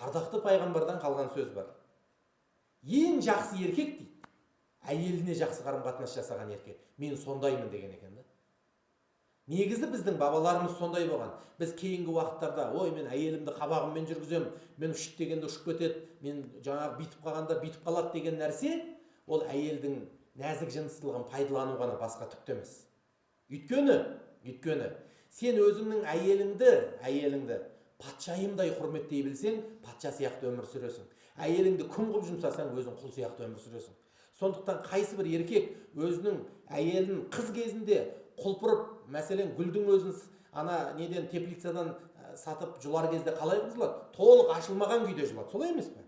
ардақты пайғамбардан қалған сөз бар. Ең жақсы еркек дейді, әйеліне жақсы қарым-қатынас жасаған еркек. Мен сондаймын деген екен да. Негізі біздің бабаларымыз сондай болған. Біз кейінгі уақыттарда, ой, мен әйелімді қабағыммен жүргізем, мен ұшып дегенде ұшып кетеді, мен жаңағы бүйтіп қалғанда бүйтіп қалады деген нәрсе, ол әйелдің нәзік жыныстылығын пайдалану ғана, басқа түк емес. Өйткені сен өзіңнің әйеліңді патшайымдай құрметтей білсең, патша сияқты өмір сүресің. Әйеліңді күң қылып жұмсасаң, өзің құл сияқты өмір сүресің. Сондықтан қайсы бір еркек өзінің әйелін қыз кезінде құлпырып, мәселен гүлдің өзін неден теплицадан сатып жұлар кезде қалай жұлады? Толық ашылмаған күйде жұлады, солай емес пе?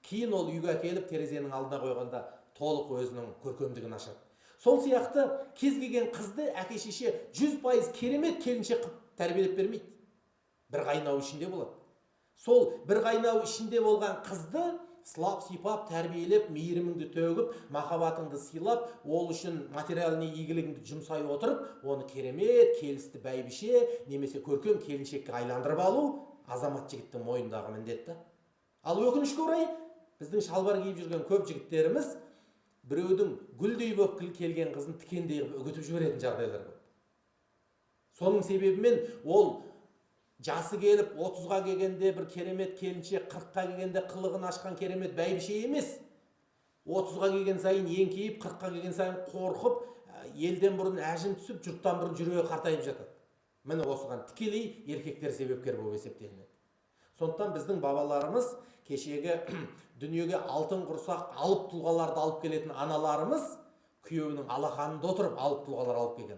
Кейін ол үйге әкеліп терезенің алдына қойғанда толық өзінің көркемдігін ашады. Сол сияқты кез келген қызды әке-шеше 100% керемет келіншек қылып тәрбиелеп бермейді. Бір қайнау ішінде болады. Сол бір қайнау ішінде болған қызды сылап сипап, тәрбиелеп, мейіріміңді төгіп, махаббатыңды сыйлап, ол үшін материалный игілігіңді жұмсай отырып, оны керемет, келісті бәйбіше, немесе көркем келіншекке айландырып алу азамат жігіттің мойнындағы міндет. Ал өкінішке орай, біздің шалбар киіп жүрген көп жігіттеріміз біреудің гүлдей болып келген қызын тікендей үгітіп жіберетін жағдайлар көп. Соның себебімен ол жасы келіп 30-ға келгенде бір керемет келіншек, 40-қа келгенде қылығын ашқан керемет бәйбіше емес. 30-ға келген сайын еңкейіп, 40-қа келген сайын қорқып, елден бұрын әжім түсіп, жұрттан бұрын жүрегі қартайып жатады. Міне осыған тікелей еркектер себепкер болып есептелінеді. Сондықтан біздің бабаларымыз, кешегі дүниеге алтын құрсақ алып тұлғаларды алып келетін аналарымыз, күйеуінің алақанында отырып алып тұлғалар алып келген.